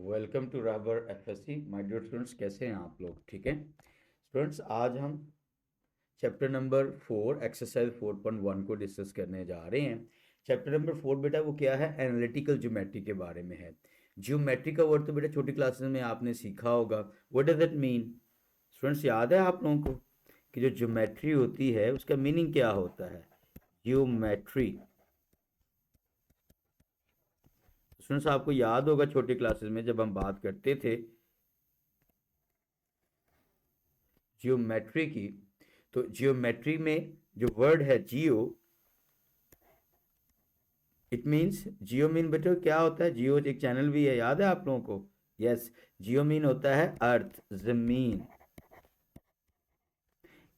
Welcome to Rahbar FSC my dear students. कैसे हैं आप लोग? ठीक है स्टूडेंट्स, आज हम चैप्टर नंबर 4 एक्सरसाइज 4.1 को डिस्कस करने जा रहे हैं। चैप्टर नंबर 4 बेटा वो क्या है? एनालिटिकल ज्योमेट्री के बारे में है। ज्योमेट्री का वर्ड तो बेटा छोटी क्लासेस में आपने सीखा होगा। What does it mean? Students, याद है आप लोगों को कि जो ज्योमेट्री होती है उसका मीनिंग क्या होता है? ज्योमेट्री। स्टूडेंट्स, आपको याद होगा छोटी क्लासेस में जब हम बात करते थे जियोमेट्री की, तो जियोमेट्री में जो वर्ड है जियो, इट मीन्स जियो मीन बेटा क्या होता है? जियो एक चैनल भी है, याद है आप लोगों को? यस, जियो मीन होता है अर्थ, जमीन।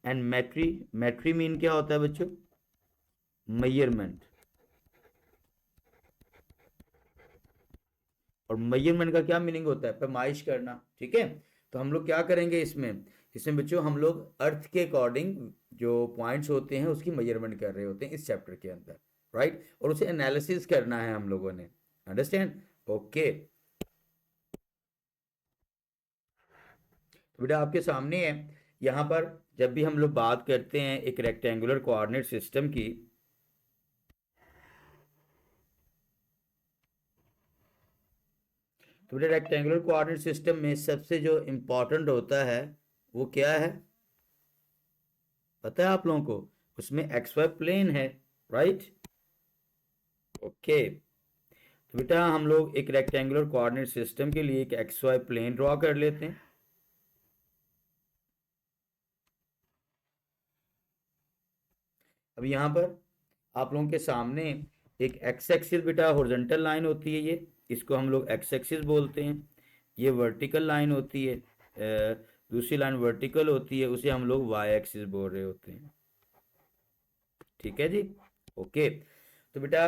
एंड मेट्री, मेट्री मीन क्या होता है बच्चों? मेजरमेंट। और मेजरमेंट का क्या मीनिंग होता है? पैमाइश करना। ठीक है, तो हम लोग क्या करेंगे इसमें? इसमें बच्चों हम लोग अर्थ के अकॉर्डिंग जो पॉइंट्स होते हैं उसकी मेजरमेंट कर रहे होते हैं इस चैप्टर के अंदर, राइट? और उसे एनालिसिस करना है हम लोगों ने। अंडरस्टैंड? ओके, तो बेटा आपके सामने है यहाँ पर, जब भी हम लोग बात करते हैं एक रेक्टेंगुलर कोऑर्डिनेट सिस्टम की, तो बेटा रेक्टेंगुलर कोऑर्डिनेट सिस्टम में सबसे जो इंपॉर्टेंट होता है वो क्या है? पता है आप लोगों को? उसमें एक्स वाई प्लेन है, राइट? ओके, तो बेटा हम लोग एक रेक्टेंगुलर कोऑर्डिनेट सिस्टम के लिए एक एक्स वाई प्लेन ड्रॉ कर लेते हैं। अब यहाँ पर आप लोगों के सामने एक एक्स एक्सिस बेटा हॉरिजॉन्टल लाइन होती है, ये इसको हम लोग एक्स एक्सिस बोलते हैं। ये वर्टिकल लाइन होती है, दूसरी लाइन वर्टिकल होती है, उसे हम लोग वाई एक्सिस बोल रहे होते हैं। ठीक है जी, ओके। तो बेटा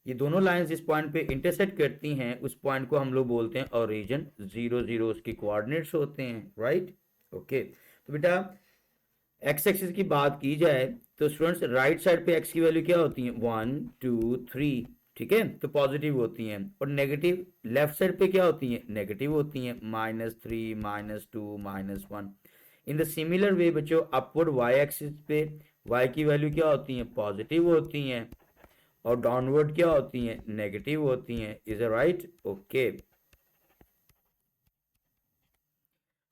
ये दोनों लाइंस जिस पॉइंट पे इंटरसेक्ट करती हैं उस पॉइंट को हम लोग बोलते हैं ओरिजिन। 0 0 उसके कोऑर्डिनेट्स होते हैं, राइट? ओके, तो बेटा एक्स एक्सिस की बात की जाए तो स्टूडेंट्स राइट साइड पे एक्स की वैल्यू क्या होती है? 1 2 3। ठीक है, तो पॉजिटिव होती हैं। और नेगेटिव लेफ्ट साइड पे क्या होती हैं? नेगेटिव होती हैं, -3 -2 -1। इन द सिमिलर वे बच्चों अपवर्ड वाई एक्सिस पे वाई की वैल्यू क्या होती हैं? पॉजिटिव होती हैं। और डाउनवर्ड क्या होती हैं? नेगेटिव होती हैं। Is a right? ओके,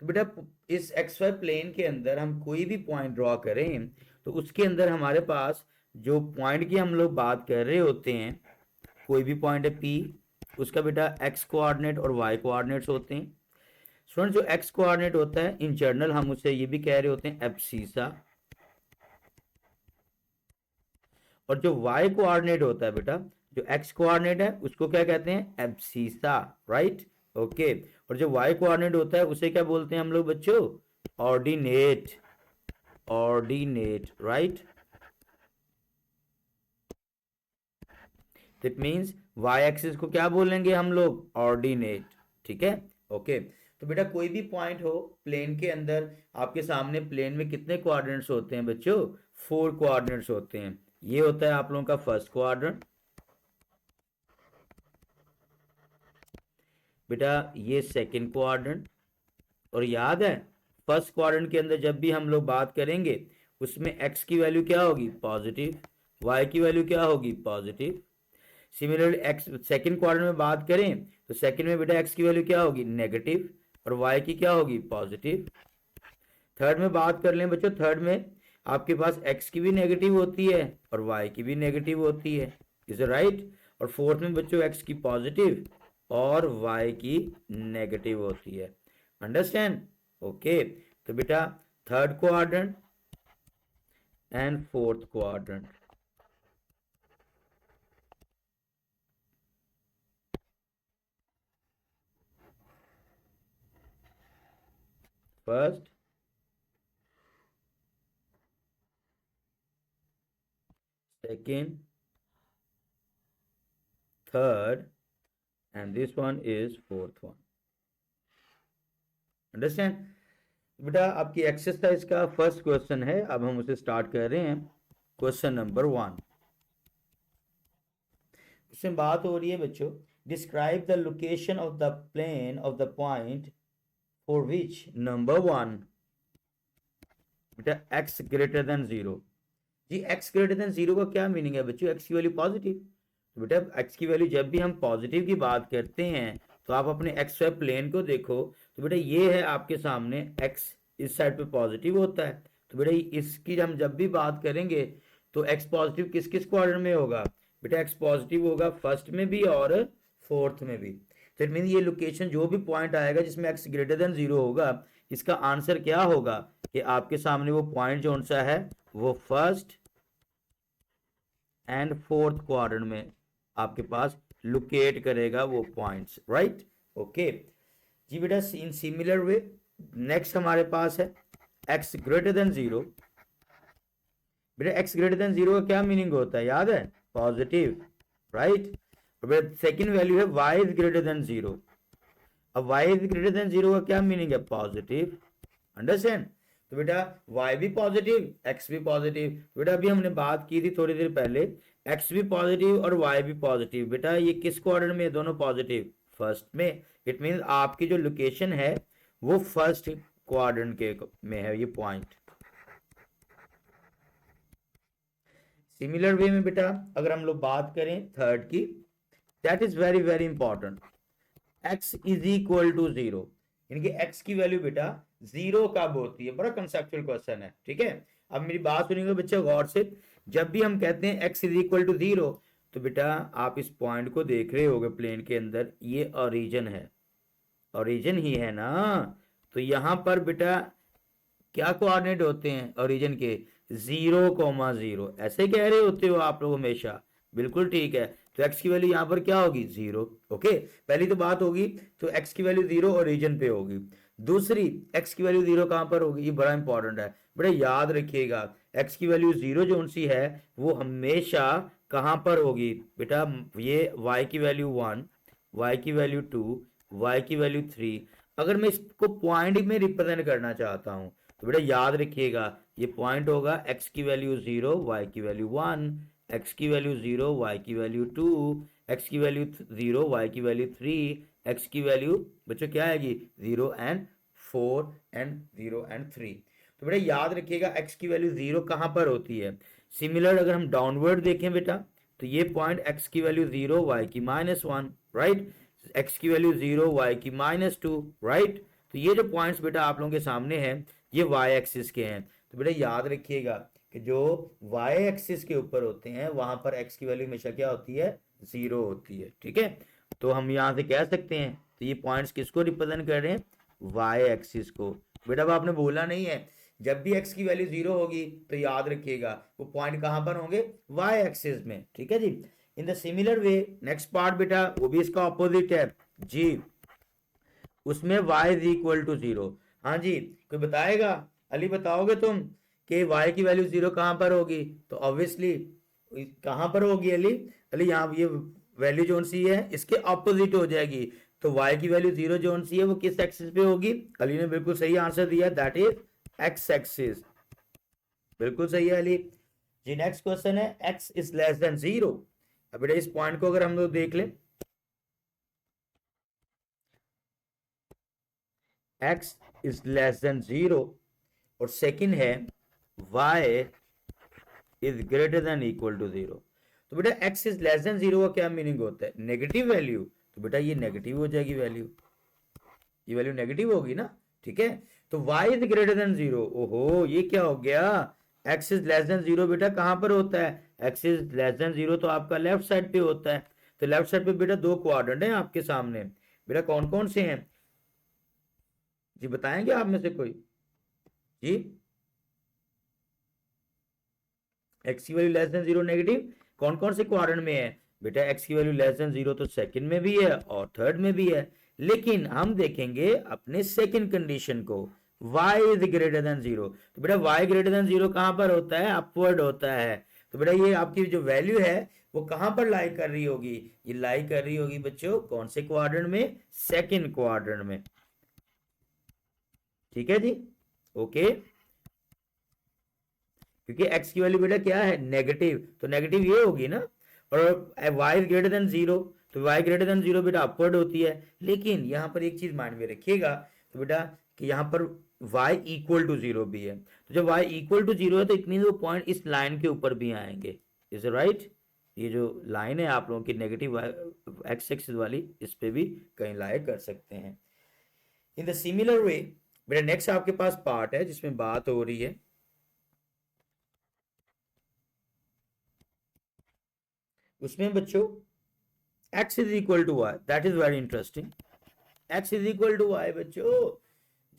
तो बेटा इस एक्स वाई प्लेन के अंदर हम कोई भी पॉइंट ड्रॉ करें तो उसके अंदर हमारे पास जो पॉइंट की हम लोग बात कर रहे होते हैं, कोई भी पॉइंट है पी, उसका बेटा एक्स कोऑर्डिनेट और वाई कोऑर्डिनेट्स होते हैं। स्टूडेंट जो एक्स कोऑर्डिनेट होता है इन जनरल हम उसे ये भी कह रहे होते हैं एब्सीसा, और जो वाई कोऑर्डिनेट होता है बेटा, जो एक्स कोऑर्डिनेट है उसको क्या कहते हैं? Abscissa, right? ओके, और जो वाई कोऑर्डिनेट होता है उसे क्या बोलते हैं हम लोग बच्चों? Ordinate, ordinate, right? It means y axis को क्या बोलेंगे हम लोग? ऑर्डिनेट। ठीक है, ओके। तो बेटा कोई भी पॉइंट हो प्लेन के अंदर, आपके सामने प्लेन में कितने कोऑर्डिनेट्स होते हैं बच्चों? 4 कोऑर्डिनेट्स होते हैं। ये होता है आप लोगों का फर्स्ट क्वाड्रेंट बेटा, ये सेकंड क्वाड्रेंट। और याद है फर्स्ट क्वाड्रेंट के अंदर जब भी हम लोग बात करेंगे उसमें एक्स की वैल्यू क्या होगी? पॉजिटिव। वाई की वैल्यू क्या होगी? Positive. Similarly x second quadrant में बात करें तो सेकंड में बेटा एक्स की वैल्यू क्या होगी? नेगेटिव। और वाई की क्या होगी? पॉजिटिव। थर्ड में बात कर लें बच्चों, थर्ड में आपके पास एक्स की भी नेगेटिव होती है और वाई की भी नेगेटिव होती है। Is right? और फोर्थ में बच्चों एक्स की पॉजिटिव और वाई की नेगेटिव होती है। अंडरस्टैंड? ओके, तो बेटा third quadrant and fourth quadrant, first second third and this one is fourth one. Understand? बेटा आपकी एक्सरसाइज का फर्स्ट क्वेश्चन है, अब हम उसे स्टार्ट कर रहे हैं। क्वेश्चन नंबर 1, इसमें बात हो रही है बच्चों describe the location of the plane of the point for which number 1 बेटा x ग्रेटर देन 0। जी x ग्रेटर देन 0 का क्या मीनिंग है बच्चों? x की वैल्यू पॉजिटिव। तो बेटा x की वैल्यू जब भी हम पॉजिटिव की बात करते हैं तो आप अपने एक्स वाई प्लेन को देखो, तो बेटा ये है आपके सामने x, इस साइड पे पॉजिटिव होता है। तो बेटा इसकी हम जब भी बात करेंगे तो x पॉजिटिव किस किस क्वाड्रेंट में होगा? बेटा x पॉजिटिव होगा फर्स्ट में भी और फोर्थ में भी। तो इट मीन ये लोकेशन जो भी पॉइंट आएगा जिसमें x ग्रेटर देन 0 होगा, इसका आंसर क्या होगा कि आपके सामने वो पॉइंट जो सा है वो फर्स्ट एंड फोर्थ क्वाड्रेंट में आपके पास लोकेट करेगा वो पॉइंट्स, राइट? ओके जी बेटा, इन सिमिलर वे नेक्स्ट हमारे पास है x ग्रेटर देन 0। बेटा x ग्रेटर देन 0 का क्या मीनिंग होता है याद है? Positive, right? और बेटा सेकेंड वैल्यू है y इज ग्रेटर देन 0। अब y इज ग्रेटर देन 0 का क्या मीनिंग है? Positive, understand? तो बेटा y भी पॉजिटिव x भी पॉजिटिव। बेटा अभी हमने बात की थी थोड़ी देर पहले, x भी पॉजिटिव और y भी पॉजिटिव। बेटा ये किस क्वाड्रेंट में? दोनों पॉजिटिव, फर्स्ट में। इट मीन आपकी जो लोकेशन है वो फर्स्ट क्वाड्रेंट के में है ये पॉइंट। सिमिलर वे में बेटा अगर हम लोग बात करें थर्ड की, that is very very important, x is equal to 0, यानी कि x की वैल्यू बेटा 0 कब होती है? बड़ा कंसेप्चुअल क्वेश्चन है, ठीक है? अब मेरी बात सुनिएगा बच्चे गौर से, जब भी हम कहते हैं x इज इक्वल टू 0, तो बेटा आप इस पॉइंट को देख रहे होगे प्लेन के अंदर, ये ओरिजिन है, ओरिजिन ही है ना? तो यहां पर बेटा क्या कोऑर्डिनेट होते हैं ओरिजिन के? 0,0। ऐसे कह रहे होते हो आप लोग हमेशा, बिल्कुल ठीक है। तो x की वैल्यू यहाँ पर क्या होगी? 0। ओके, पहली तो बात होगी, तो x की वैल्यू 0 ओरिजिन पे होगी। दूसरी, x की वैल्यू 0 कहाँ पर होगी? ये बड़ा इंपॉर्टेंट है, बड़ा याद रखिएगा। x की वैल्यू 0 जो सी है वो हमेशा कहाँ पर होगी बेटा? ये y की वैल्यू 1, y की वैल्यू 2, y की वैल्यू 3। अगर मैं इसको पॉइंट में रिप्रेजेंट करना चाहता हूं तो बेटा याद रखिएगा, ये पॉइंट होगा x की वैल्यू 0, y की वैल्यू 1, x की वैल्यू 0, y की वैल्यू 2, x की वैल्यू 0, y की वैल्यू 3, x की वैल्यू बच्चों क्या आएगी? 0 एंड 4 एंड 0 एंड 3। तो बेटा याद रखिएगा x की वैल्यू 0 कहाँ पर होती है? सिमिलर अगर हम डाउनवर्ड देखें बेटा, तो ये पॉइंट x की वैल्यू 0, y की -1, राइट? x की वैल्यू 0, y की -2, राइट? तो ये जो पॉइंट्स बेटा आप लोगों के सामने हैं ये y एक्सिस के हैं। तो बेटा याद रखिएगा कि जो y एक्सिस के ऊपर होते हैं वहां पर x की वैल्यू हमेशा क्या होती है? 0 होती है, ठीक है? तो हम यहां से कह सकते हैं, तो ये पॉइंट्स किसको रिप्रेजेंट कर रहे हैं? y एक्सिस को। बेटा अब आपने बोला नहीं है, जब भी x की वैल्यू 0 होगी तो याद रखिएगा वो पॉइंट कहां पर होंगे? y एक्सिस में, ठीक है जी? In the similar way next part बेटा वो भी इसका ऑपोजिट है जी, उसमें y इज इक्वल टू 0। हाँ जी, कोई बताएगा? अली बताओगे तुम कि y की वैल्यू 0 कहां पर होगी? तो ऑब्वियसली कहां पर होगी अली? अली यहाँ ये वैल्यू जो सी है इसके ऑपोजिट हो जाएगी। तो y की वैल्यू 0 जो सी है वो किस एक्सिस पे होगी? अली ने बिल्कुल सही आंसर दिया, दैट इज x एक्सिस। बिल्कुल सही है अली जी। नेक्स्ट क्वेश्चन है x इज लेस देन 0। अब बेटा इस पॉइंट को अगर हम लोग देख लें, x इज लेस देन 0 और सेकंड है y is greater than equal to 0। तो बेटा x इज लेस देन 0 का क्या मीनिंग होता है? Negative value. तो बेटा ये नेगेटिव हो जाएगी वैल्यू, ये वैल्यू नेगेटिव होगी ना, ठीक है? तो y इज ग्रेटर देन 0, ओहो ये क्या हो गया? x इज लेस देन 0 बेटा कहां पर होता है? x इज लेस देन 0 तो आपका लेफ्ट साइड पे होता है। तो लेफ्ट साइड पे बेटा दो क्वाड्रेंट हैं आपके सामने, बेटा कौन कौन से हैं जी? बताएंगे आप में से कोई जी? x की वैल्यू लेस देन 0 नेगेटिव कौन कौन से क्वाड्रेंट में है? बेटा x की वैल्यू लेस देन 0 तो सेकंड में भी है और थर्ड में भी है, लेकिन हम देखेंगे अपने सेकंड कंडीशन को, y इज ग्रेटर देन 0। तो बेटा y ग्रेटर देन 0 कहां पर होता है? अपवर्ड होता है। तो बेटा ये आपकी जो वैल्यू है वो कहां पर लाई कर रही होगी? ये लाई कर रही होगी बच्चों कौन से क्वाड्रेंट में? सेकंड क्वाड्रेंट में, ठीक है जी? ओके, क्योंकि x की वैल्यू बेटा क्या है? नेगेटिव, तो नेगेटिव ये होगी ना। और y इज ग्रेटर देन 0, तो y ग्रेटर देन 0 बेटा अपवर्ड होती है। लेकिन यहाँ पर एक चीज माइंड में रखिएगा तो बेटा कि यहाँ पर y इक्वल टू 0 भी है। तो जब y इक्वल टू 0 है तो इट मीन वो पॉइंट इस लाइन के ऊपर भी आएंगे। Is right? ये जो लाइन है आप लोगों की नेगेटिव एक्स एक्सिस वाली, इस पे भी कहीं लाए कर सकते हैं। इन द सिमिलर वे बेटा नेक्स्ट आपके पास पार्ट है जिसमें बात हो रही है उसमें बच्चों x is equal to y. That is very interesting. x is equal to y बच्चों,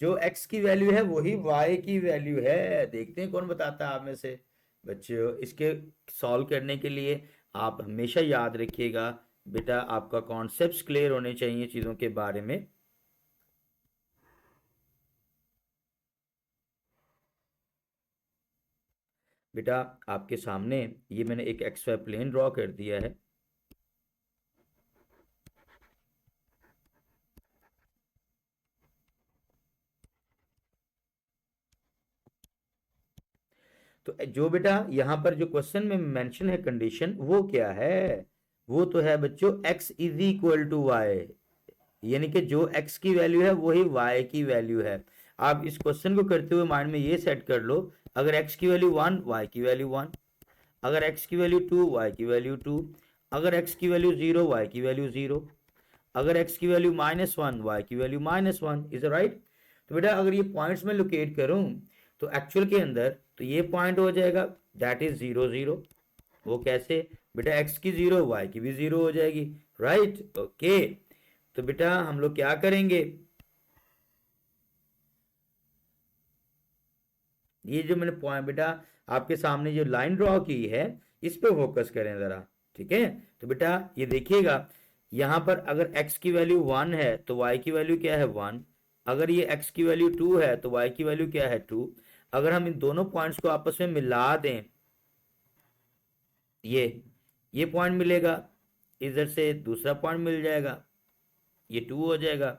जो x की वैल्यू है वही y की वैल्यू है। देखते हैं कौन बताता है आप में से बच्चों। इसके सॉल्व करने के लिए आप हमेशा याद रखिएगा बेटा, आपका कॉन्सेप्ट्स क्लियर होने चाहिए चीजों के बारे में। बेटा आपके सामने ये मैंने एक एक्स वाई प्लेन ड्रॉ कर दिया है। तो जो बेटा यहाँ पर जो क्वेश्चन में मेंशन है कंडीशन, वो क्या है? वो तो है बच्चों x is equal to y, यानी कि जो x की वैल्यू है वही y की वैल्यू है। आप इस क्वेश्चन को करते हुए माइंड में ये सेट कर लो, अगर x की वैल्यू 1 y की वैल्यू 1, अगर x की वैल्यू 2 y की वैल्यू 2, अगर x की वैल्यू 0 y की वैल्यू 0, अगर x की वैल्यू -1 y की वैल्यू -1। Is right? तो बेटा अगर ये पॉइंट्स में लोकेट करूं तो एक्चुअल के अंदर तो ये पॉइंट हो जाएगा दैट इज 0 0। वो कैसे बेटा? x की 0 y की भी 0 हो जाएगी। राइट? ओके। तो बेटा हम लोग क्या करेंगे, ये जो मैंने पॉइंट बेटा आपके सामने जो लाइन ड्रॉ की है इस पे फोकस करें जरा। ठीक है? तो बेटा ये देखिएगा यहां पर अगर x की वैल्यू 1 है तो y की वैल्यू क्या है 1, अगर ये x की वैल्यू 2 है तो y की वैल्यू क्या है 2। अगर हम इन दोनों पॉइंट्स को आपस में मिला दें, ये पॉइंट मिलेगा, इधर से दूसरा पॉइंट मिल जाएगा, ये 2 हो जाएगा।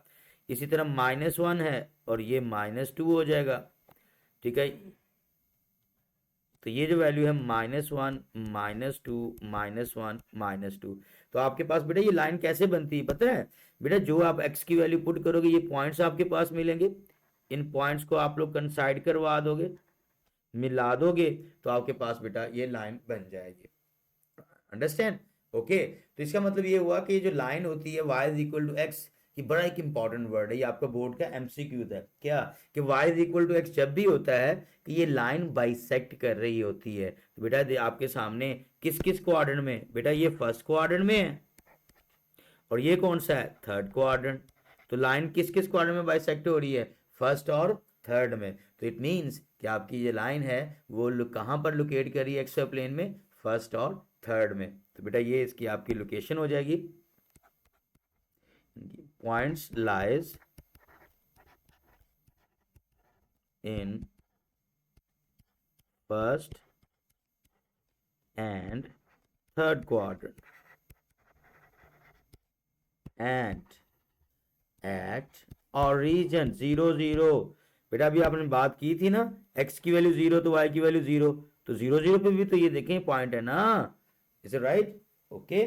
इसी तरह -1 है और ये -2 हो जाएगा। ठीक है? तो ये जो वैल्यू है -1 -2 -1 -2, तो आपके पास बेटा ये लाइन कैसे बनती है पता है बेटा? जो आप x की वैल्यू पुट करोगे ये पॉइंट्स आपके पास मिलेंगे, इन पॉइंट्स को आप लोग कंसाइड करवा दोगे, मिला दोगे, तो आपके पास बेटा ये लाइन बन जाएगी। अंडरस्टैंड? ओके। तो इसका मतलब ये हुआ कि ये जो लाइन होती है y is equal to x, ये बड़ा एक इंपॉर्टेंट वर्ड है, ये आपका बोर्ड का एमसीक्यू है क्या, कि y is equal to x जब भी होता है कि ये लाइन बाइसेक्ट कर रही होती है। तो बेटा आपके सामने किस किस क्वाड्रेंट में, बेटा ये फर्स्ट क्वाड्रेंट में है और ये कौन सा है, थर्ड क्वाड्रेंट। तो लाइन किस किस क्वाड्रेंट में बाइसेक्ट हो रही है, फर्स्ट और थर्ड में। तो इट मीन्स कि आपकी ये लाइन है वो कहाँ पर लोकेट कर रही है एक्स प्लेन में, फर्स्ट और थर्ड में। तो बेटा ये इसकी आपकी लोकेशन हो जाएगी, points lies in first and third quadrant and at origin 0 0। बेटा अभी आपने बात की थी ना x की वैल्यू 0 तो y की वैल्यू 0, तो 0 0 पे भी तो ये देखें पॉइंट है ना। Is it right? ओके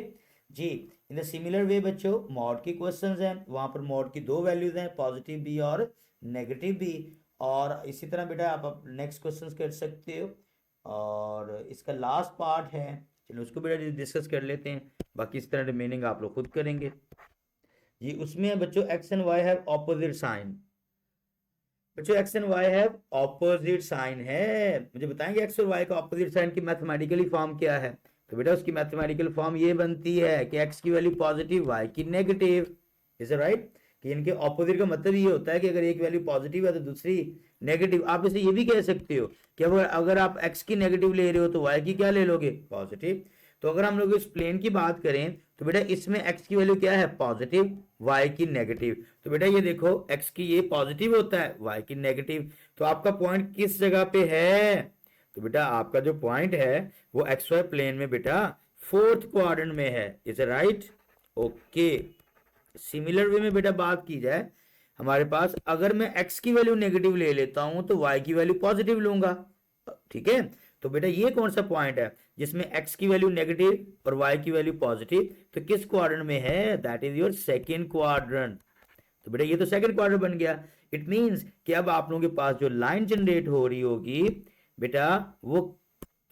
जी। इन द सिमिलर वे बच्चों मॉड की क्वेश्चंस हैं, वहां पर मॉड की दो वैल्यूज हैं, पॉजिटिव बी और नेगेटिव बी। और इसी तरह बेटा आप नेक्स्ट क्वेश्चंस कर सकते हो। और इसका लास्ट पार्ट है, चलो उसको बेटा डिस्कस कर लेते हैं, बाकी इस तरह रिमेनिंग आप लोग खुद करेंगे। ये उसमें है बच्चों x and y have opposite sign. बच्चों x and y have opposite sign है, मुझे बताएंगे एक्स और वाई का ऑपोजिट साइन की मैथमेटिकली फॉर्म क्या है? तो बेटा उसकी मैथमेटिकल फॉर्म ये बनती है कि एक्स की वैल्यू पॉजिटिव वाई की नेगेटिव। Is it right? कि इनके ऑपोजिट का मतलब ये होता है कि अगर एक वैल्यू पॉजिटिव है तो दूसरी नेगेटिव। आप इसे ये भी कह सकते हो कि अगर आप एक्स की नेगेटिव ले रहे हो तो वाई की क्या ले लोगे, पॉजिटिव। तो अगर हम लोग इस प्लेन की बात करें तो बेटा इसमें x की वैल्यू क्या है, पॉजिटिव, y की नेगेटिव। तो बेटा ये देखो x की ये पॉजिटिव होता है, y की नेगेटिव। तो आपका पॉइंट किस जगह पे है? तो बेटा आपका जो पॉइंट है वो एक्स वाई प्लेन में बेटा फोर्थ क्वाड्रेंट में है। Is right? Okay. Similar way में बेटा बात की जाए हमारे पास, अगर मैं x की वैल्यू नेगेटिव ले लेता हूं तो y की वैल्यू पॉजिटिव लूंगा। ठीक है? तो बेटा ये कौन सा पॉइंट है जिसमें x की वैल्यू नेगेटिव और y की वैल्यू पॉजिटिव, तो किस क्वाड्रेंट में है? That is your second quadrant. तो बेटा ये तो सेकंड क्वाड्रेंट बन गया। इट मींस कि अब आप लोगों के पास जो लाइन जनरेट हो रही होगी बेटा वो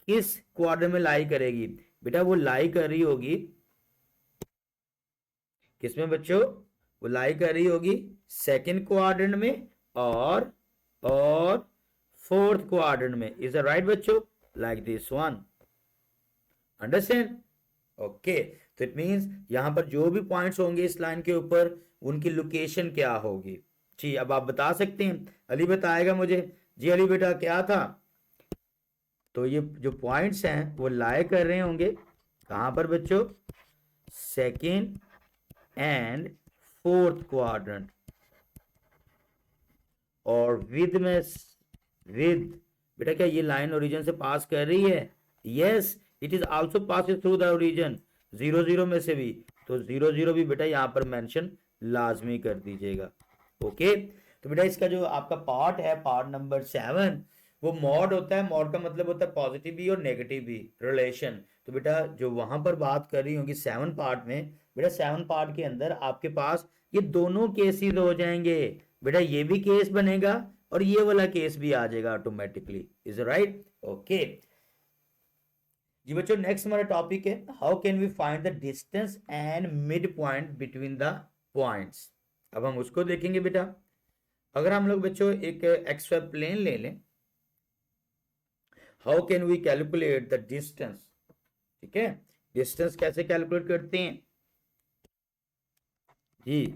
किस क्वाड्रेंट में लाई करेगी? बेटा वो लाई कर रही होगी किसमें बच्चों? वो लाई कर रही होगी सेकंड क्वाड्रेंट में और फोर्थ क्वाड्रेंट में। इज दैट राइट बच्चों? Like this one, understand? Okay, तो इट मींस यहां पर जो भी पॉइंट्स होंगे इस लाइन के ऊपर उनकी लोकेशन क्या होगी? जी अब आप बता सकते हैं। अली बताएगा मुझे। जी अली बेटा क्या था? तो ये जो पॉइंट्स हैं वो लाई कर रहे होंगे कहां पर बच्चों? Second and fourth quadrant. और विद बेटा क्या ये लाइन ओरिजिन से पास कर रही है? Yes, it is also passing through the origin, 0 0 में से भी। तो 0 0 भी बेटा यहां पर मेंशन लाजमी कर दीजिएगा। ओके, तो बेटा इसका जो आपका पार्ट है, पार्ट नंबर 7, वो मॉड होता है। मॉड का मतलब होता है पॉजिटिव भी और नेगेटिव भी रिलेशन। तो बेटा जो वहां पर बात कर रही होंगी 7 पार्ट में, बेटा 7 पार्ट के अंदर आपके पास ये दोनों केसेस हो जाएंगे। बेटा ये भी केस बनेगा और ये वाला केस भी आ जाएगा ऑटोमेटिकली। Is right? ओके जी बच्चों, नेक्स्ट हमारा टॉपिक है how can we find the distance and mid point between the points. अब हम उसको देखेंगे बेटा। अगर हम लोग बच्चों एक एक्सवाई प्लेन ले लें, how can we calculate the distance? ठीक है, डिस्टेंस कैसे कैलकुलेट करते हैं जी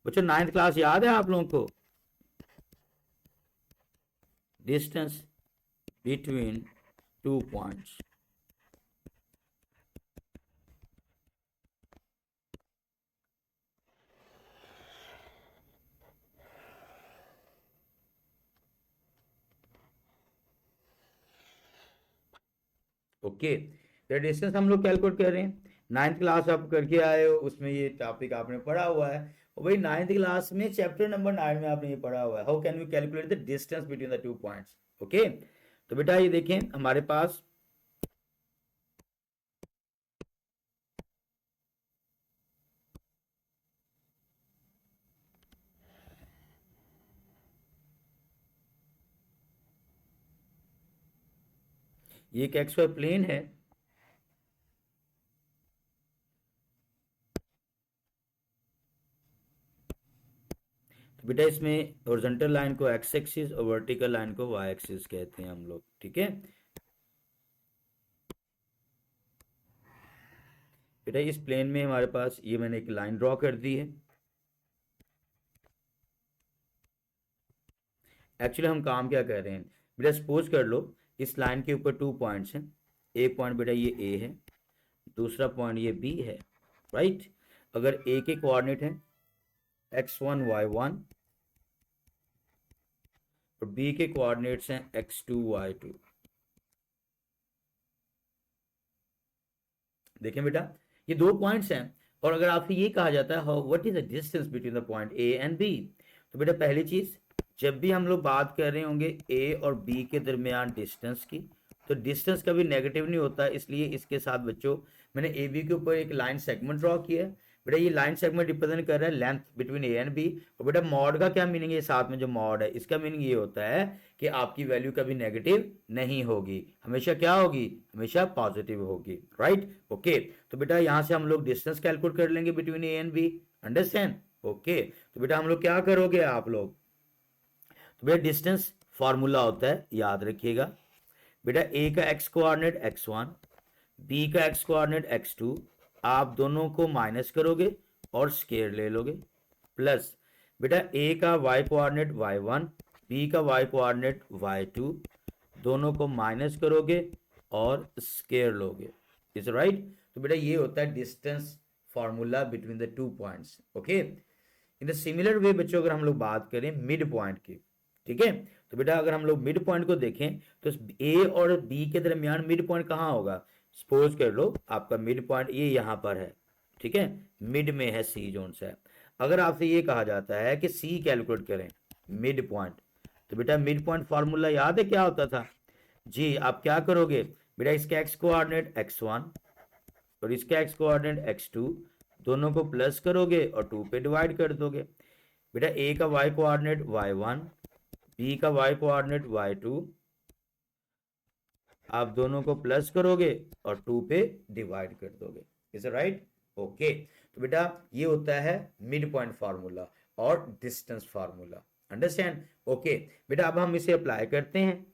बच्चों? 9th क्लास याद है आप लोगों को? Distance between 2 points. ओके, तो डिस्टेंस हम लोग कैलकुलेट कर रहे हैं। 9th क्लास आप करके आए हो, उसमें ये टॉपिक आपने पढ़ा हुआ है। और भाई 9th क्लास में चैप्टर नंबर 9 में आपने ये पढ़ा हुआ है, how can we calculate the distance between the 2 points. Okay, तो बेटा ये देखें हमारे पास ये एक एक्स वाई प्लेन है। तो बेटा इसमें हॉरिजॉन्टल लाइन को एक्स एक्सिस और वर्टिकल लाइन को वाई एक्सिस कहते हैं हम लोग। ठीक है बेटा, इस प्लेन में हमारे पास ये मैंने एक लाइन ड्रॉ कर दी है। एक्चुअली हम काम क्या कर रहे हैं बेटा, सपोज कर लो इस लाइन के ऊपर 2 पॉइंट्स हैं। एक पॉइंट बेटा ये ए है, दूसरा पॉइंट ये बी है, राइट? अगर ए के कोऑर्डिनेट हैं x1 y1 और बी के कोऑर्डिनेट्स हैं x2 y2। देखें बेटा ये 2 पॉइंट्स हैं और अगर आपसे ये कहा जाता है what is the distance between the point A and B, तो बेटा पहली चीज जब भी हम लोग बात कर रहे होंगे ए और बी के दरमियान डिस्टेंस की, तो डिस्टेंस कभी नेगेटिव नहीं होता। इसलिए इसके साथ बच्चों मैंने ए बी के ऊपर एक लाइन सेगमेंट ड्रॉ किया है। बेटा ये लाइन सेगमेंट रिप्रेजेंट कर रहा है length between A and B. और बेटा मॉड का क्या मीनिंग है? साथ में जो मॉड है इसका मीनिंग ये होता है कि आपकी वैल्यू कभी नेगेटिव नहीं होगी, हमेशा क्या होगी? हमेशा पॉजिटिव होगी, राइट? ओके, तो बेटा यहां से हम लोग डिस्टेंस कैलकुलेट कर लेंगे between A and B. Understand? Okay, तो बेटा हम लोग क्या करोगे आप लोग? तो बेटा डिस्टेंस फॉर्मूला होता है, याद रखिएगा बेटा। ए का एक्स कोऑर्डिनेट x1, बी का एक्स कोऑर्डिनेट x2, आप दोनों को माइनस करोगे और स्केयर ले लोगे, प्लस बेटा ए का y कोऑर्डिनेट y1, बी का y कोऑर्डिनेट y2, दोनों को माइनस करोगे और स्केयर लोगे। Is right? तो बेटा ये होता है distance formula between the 2 points. Okay, in the similar way बच्चों अगर हम लोग बात करें मिड पॉइंट की, ठीक है, तो बेटा अगर हम लोग मिड पॉइंट को देखें तो ए और बी के दरमियान मिड पॉइंट कहाँ होगा? सपोज कर लो आपका मिड पॉइंट ये यहाँ पर है, ठीक है, मिड में है, सी जोन से है। अगर आपसे ये कहा जाता है कि सी कैलकुलेट करें मिड पॉइंट, तो बेटा मिड पॉइंट फार्मूला याद है क्या होता था? जी आप क्या करोगे बेटा, इसका एक्स कोऑर्डिनेट x1 और इसका एक्स कोऑर्डिनेट x2, दोनों को प्लस करोगे और 2 पे डिवाइड कर दोगे। बेटा ए का y कोऑर्डिनेट y1, बी का y कोऑर्डिनेट y2, आप दोनों को प्लस करोगे और 2 पे डिवाइड कर दोगे। Is right? ओके, तो बेटा ये होता है मिड पॉइंट फार्मूला और डिस्टेंस फार्मूला। अंडरस्टैंड? ओके बेटा, अब हम इसे अप्लाई करते हैं।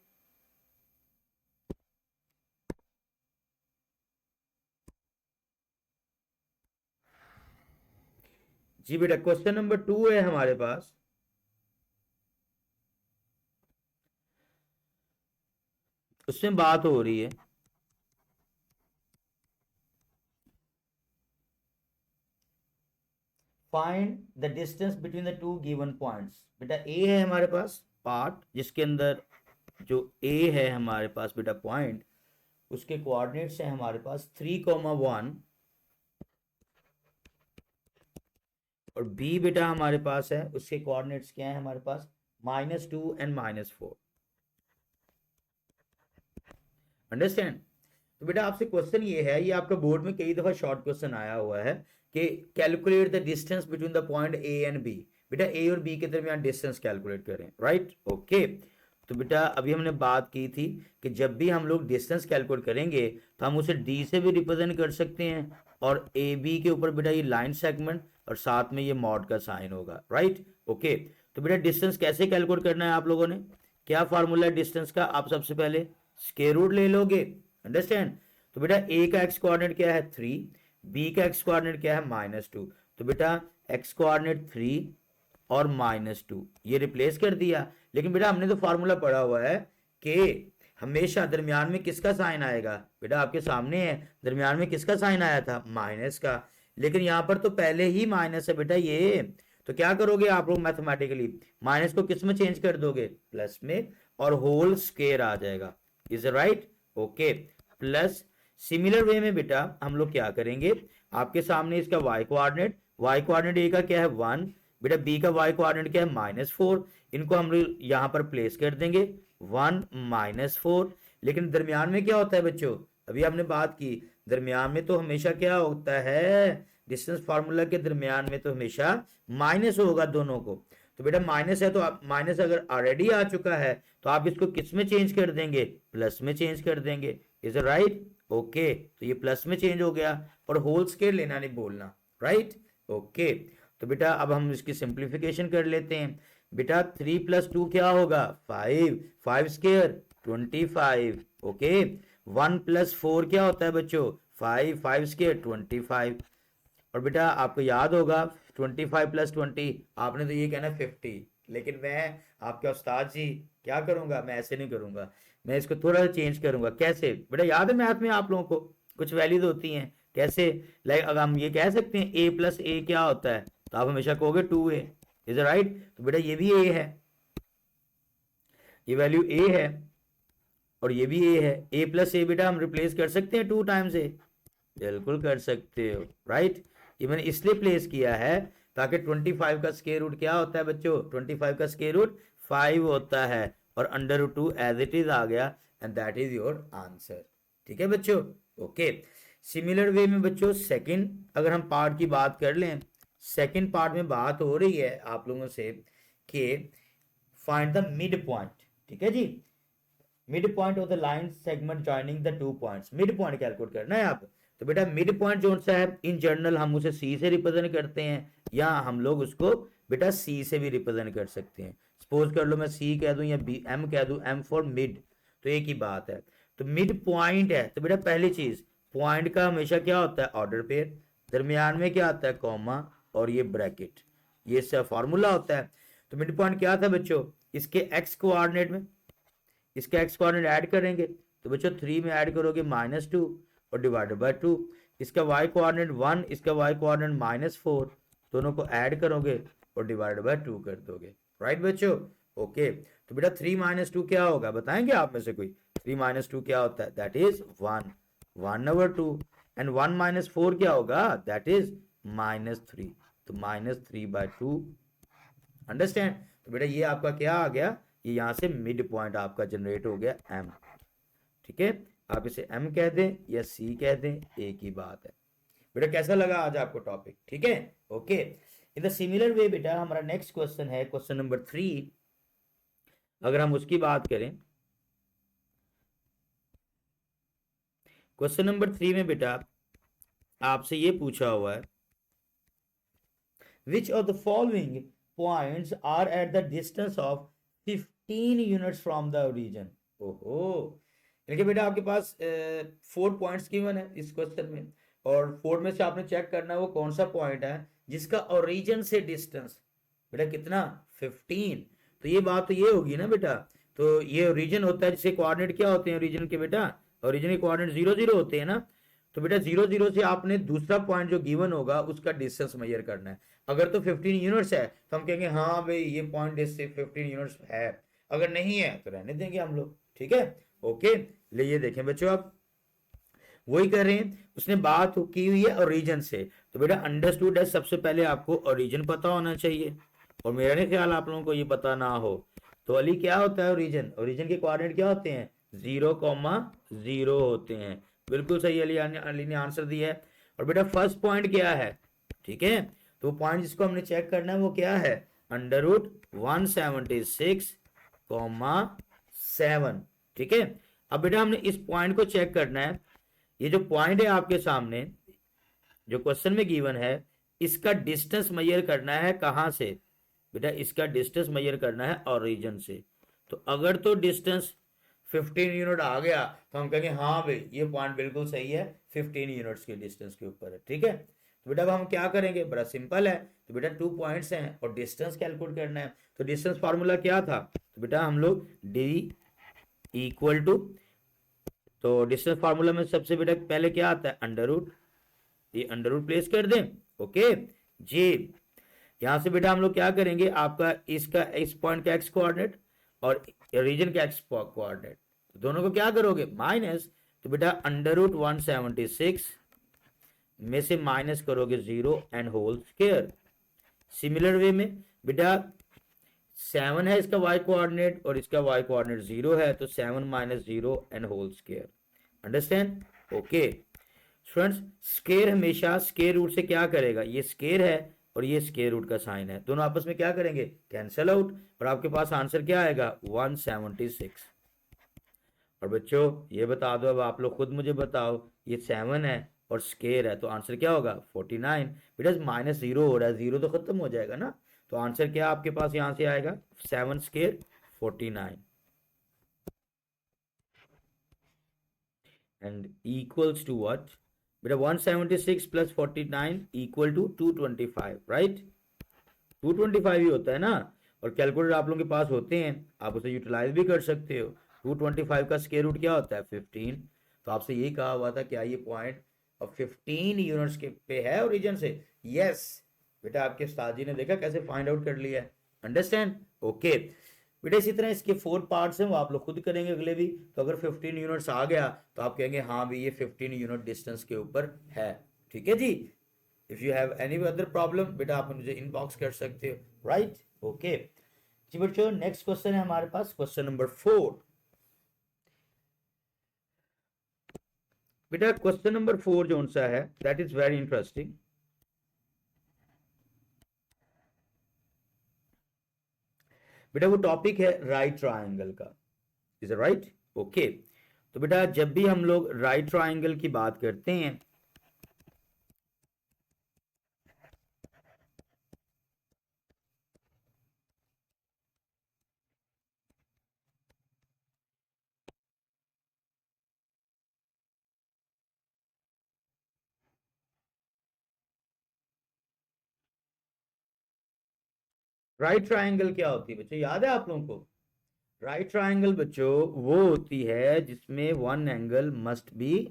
जी बेटा, क्वेश्चन नंबर 2 है हमारे पास। उसमें बात हो रही है find the distance between the two given points. बेटा ए है हमारे पास पार्ट, जिसके अंदर जो ए है हमारे पास बेटा पॉइंट, उसके कोऑर्डिनेट्स हैं हमारे पास 3,1 और बी बेटा हमारे पास है, उसके कोऑर्डिनेट्स क्या है हमारे पास -2 एंड -4। अंडरस्टैंड? तो बेटा आपसे क्वेश्चन ये है, ये आपका बोर्ड में कई दफा शॉर्ट क्वेश्चन आया हुआ है कि calculate the distance between the point A and B. बेटा ए और बी के दरमियान डिस्टेंस कैलकुलेट करें, राइट? ओके, तो बेटा अभी हमने बात की थी कि जब भी हम लोग डिस्टेंस कैलकुलेट करेंगे तो हम उसे डी से भी रिप्रेजेंट कर सकते हैं, और ए बी के ऊपर बेटा ये लाइन सेगमेंट और साथ में ये मॉड का साइन होगा, राइट? ओके, तो बेटा डिस्टेंस कैसे कैलकुलेट करना है आप लोगों ने? क्या फार्मूला है डिस्टेंस का? आप सबसे पहले स्क्वायर रूट ले लोगे। अंडरस्टैंड? तो बेटा ए का एक्स कोऑर्डिनेट क्या है 3, बी का एक्स कोऑर्डिनेट क्या है -2, तो बेटा एक्स कोऑर्डिनेट 3 और -2 ये रिप्लेस कर दिया। लेकिन बेटा हमने तो फार्मूला पढ़ा हुआ है कि हमेशा दरमियान में किसका साइन आएगा। बेटा आपके सामने है, दरमियान में किसका साइन आया था? माइनस का। लेकिन यहां पर तो पहले ही माइनस है बेटा ये, तो क्या करोगे आप लोग मैथमेटिकली, माइनस को किस में चेंज कर दोगे? प्लस में, और होल स्क्वायर आ जाएगा। Is right? Okay, plus similar way में बेटा हम लोग क्या करेंगे, आपके सामने इसका y कोऑर्डिनेट ए का क्या है 1, बेटा बी का y कोऑर्डिनेट क्या है -4, इनको हम लोग यहां पर प्लेस कर देंगे 1 -4। लेकिन दरमियान में क्या होता है बच्चों? अभी हमने बात की, दरमियान में तो हमेशा क्या होता है, डिस्टेंस फार्मूला के दरमियान में तो हमेशा माइनस होगा दोनों को। तो बेटा माइनस है, तो आप माइनस अगर ऑलरेडी आ चुका है तो आप इसको किस में चेंज कर देंगे? प्लस में चेंज कर देंगे। Is right? ओके, तो ये प्लस में चेंज हो गया, और होल स्क्वायर लेना नहीं बोलना, राइट? ओके, तो बेटा अब हम इसकी सिंप्लीफिकेशन कर लेते हैं। बेटा 3 + 2 क्या होगा? 5, 5 स्क्वायर 25। ओके, 1 + 4 क्या होता है बच्चों? 5, 5 स्क्वायर 25। और बेटा आपको याद होगा 25 + 20, आपने तो ये कहना 50, लेकिन मैं आपके उस्ताद जी क्या करूंगा, मैं ऐसे नहीं करूंगा, मैं इसको थोड़ा सा चेंज करूंगा। कैसे? बेटा याद है मैथ में आप लोगों को कुछ वैल्यूज होती हैं, कैसे? लाइक अगर हम ये कह सकते हैं a + a क्या होता है, तो आप हमेशा कहोगे 2a। Is right? तो बेटा ये भी a है, ये वैल्यू a है, और ये भी a है। a + a बेटा हम रिप्लेस कर सकते हैं 2 टाइम्स a, बिल्कुल कर सकते हो, राइट? ये मैंने इसलिए प्लेस किया है ताकि 25 का स्क्वायर रूट क्या होता है बच्चों? 25 का स्क्वायर रूट 5 होता है, और √2 एज इट इज आ गया, and that is your answer. ठीक है बच्चों? ओके, सिमिलर वे में बच्चों सेकंड अगर हम पार्ट की बात कर लें, सेकंड पार्ट में बात हो रही है आप लोगों से कि फाइंड द मिड पॉइंट। ठीक है जी, mid point of the line segment joining the 2 points, mid point calculate करना है आप। तो बेटा मिड पॉइंट जो सा है इन जनरल हम उसे सी से रिप्रेजेंट करते हैं, या हम लोग उसको बेटा सी से भी रिप्रेजेंट कर सकते हैं। सपोज कर लो मैं सी कह दूं या बी एम कह दूं, एम फॉर मिड, तो एक ही बात है। तो मिड पॉइंट है, तो बेटा पहली चीज पॉइंट का हमेशा क्या होता है? ऑर्डर पेयर, दरमियान में क्या आता है? कॉमा, और ये ब्रैकेट, ये सब फॉर्मूला होता है। तो मिड पॉइंट क्या था बच्चों? इसके एक्स कोऑर्डिनेट में इसका एक्स कोऑर्डिनेट ऐड करेंगे, तो बच्चों 3 में ऐड करोगे -2 और डिवाइडेड बाय 2, इसका y कोऑर्डिनेट 1, इसका y कोऑर्डिनेट -4, दोनों को ऐड करोगे और डिवाइडेड बाय 2 कर दोगे, राइट बच्चों? ओके, तो बेटा 3 - 2 क्या होगा, बताएंगे आप में से कोई? 3 - 2 क्या होता है? दैट इज 1, 1/2, एंड 1 - 4 क्या होगा? दैट इज -3, तो -3/2। अंडरस्टैंड? तो बेटा ये आपका क्या आ गया, ये यहां से मिड पॉइंट आपका जनरेट हो गया एम। ठीक है, आप इसे m कह दें या c कह दें, एक ही बात है। बेटा कैसा लगा आज आपको टॉपिक? ठीक है, ओके। इन द सिमिलर वे बेटा हमारा नेक्स्ट क्वेश्चन है क्वेश्चन नंबर 3। अगर हम उसकी बात करें, क्वेश्चन नंबर 3 में बेटा आपसे ये पूछा हुआ है, which of the following points are at the distance of 15 units from the origin? ओहो, देखिए बेटा आपके पास 4 पॉइंट्स गिवन है इस क्वेश्चन में, और 4 में से आपने चेक करना है वो कौन सा पॉइंट है जिसका ओरिजिन से डिस्टेंस बेटा कितना 15। तो ये बात तो ये होगी ना बेटा, तो ये ओरिजिन होता है जिसके कोऑर्डिनेट क्या होते हैं ओरिजिन के बेटा, ओरिजिन के कोऑर्डिनेट 0 0 होते हैं ना। तो बेटा 0 0 से आपने दूसरा पॉइंट जो गिवन होगा उसका डिस्टेंस मेजर करना है। अगर तो 15 यूनिट्स है तो हम कहेंगे हाँ भाई ये पॉइंट इससे 15 यूनिट्स है, अगर नहीं है तो रहने देंगे हम लोग, ठीक है, ओके। ले ये देखें बच्चों, आप वही कर रहे हैं, उसने बात की हुई है ओरिजिन से, तो बेटा अंडरस्टूड है सबसे पहले आपको ओरिजिन पता होना चाहिए, और मेरा नहीं ख्याल आप लोगों को ये पता ना हो। तो अली क्या होता है ओरिजिन, ओरिजिन के कोऑर्डिनेट क्या होते हैं 0,0 होते हैं। बिल्कुल सही अली ने आंसर दिया है। और बेटा फर्स्ट पॉइंट क्या है, ठीक है, तो पॉइंट जिसको हमने चेक करना है वो क्या है √176,7। ठीक है, अब बेटा हमने इस पॉइंट को चेक करना है। ये जो पॉइंट है आपके सामने जो क्वेश्चन में गिवन है, इसका डिस्टेंस मेजर करना है कहां से बेटा, इसका डिस्टेंस मेजर करना है ओरिजिन से। तो अगर तो डिस्टेंस 15 यूनिट आ गया तो हम कहेंगे हाँ भाई ये पॉइंट बिल्कुल सही है, 15 यूनिट्स के डिस्टेंस के ऊपर है, ठीक है। तो बेटा अब हम क्या करेंगे, बड़ा सिंपल है। तो बेटा 2 पॉइंट्स हैं और डिस्टेंस कैलकुलेट करना है, तो डिस्टेंस फार्मूला क्या था, तो बेटा हम लोग d इक्वल टू, तो डिस्टेंस फार्मूला में सबसे बेटा पहले क्या आता है अंडर रूट, ये अंडर रूट प्लेस कर दें, ओके जी। यहां से बेटा हम लोग क्या करेंगे, आपका इसका इस पॉइंट का एक्स कोऑर्डिनेट और रीजन का एक्स कोऑर्डिनेट दोनों को क्या करोगे माइनस, तो बेटा √176 में से माइनस करोगे 0 and whole square. Similar way में बेटा 7 है इसका y कोऑर्डिनेट और इसका y कोऑर्डिनेट 0 है, तो 7 - 0 and whole square. Understand, okay students. Square हमेशा स्क्वायर रूट से क्या करेगा, ये स्क्वायर है और ये स्क्वायर रूट का साइन है, दोनों आपस में क्या करेंगे कैंसिल आउट, और आपके पास आंसर क्या आएगा 176। और बच्चों ये बता दो, अब आप लोग खुद मुझे बताओ, ये 7 है और स्क्वायर है तो आंसर क्या होगा 49। बेटा -0 हो रहा है, 0 तो खत्म हो जाएगा ना, तो आंसर क्या आपके पास यहां से आएगा 7 square 49 and equals to what बेटा 176 + 49 इक्वल टू 225, राइट 225 ही होता है ना। और कैलकुलेटर आप लोगों के पास होते हैं, आप उसे यूटिलाइज भी कर सकते हो। 225 का स्क्वायर रूट क्या होता है 15। तो आपसे यही कहा हुआ था क्या ये पॉइंट अब 15 यूनिट्स के पे है ओरिजिन से, यस बेटा आपके उस्ताद जी ने देखा कैसे फाइंड आउट कर लिया है, अंडरस्टैंड, ओके बेटा। इसी तरह इसके 4 पार्ट्स हैं वो आप लोग खुद करेंगे अगले भी। तो अगर 15 यूनिट्स आ गया तो आप कहेंगे हाँ भी ये 15 यूनिट डिस्टेंस के ऊपर है, ठीक है जी। If you have any other problem बेटा आप मुझे इनबॉक्स कर सकते हो, राइट, ओके जी बच्चों। नेक्स्ट क्वेश्चन है हमारे पास क्वेश्चन नंबर 4। बेटा क्वेश्चन नंबर 4 जो सा है दैट इज वेरी इंटरेस्टिंग। बेटा वो टॉपिक है राइट ट्राइंगल का, इज राइट, ओके। तो बेटा जब भी हम लोग राइट ट्राइंगल की बात करते हैं, राइट ट्राइंगल क्या होती है बच्चों, याद है आप लोगों को? राइट ट्राइंगल बच्चों वो होती है जिसमें one angle must be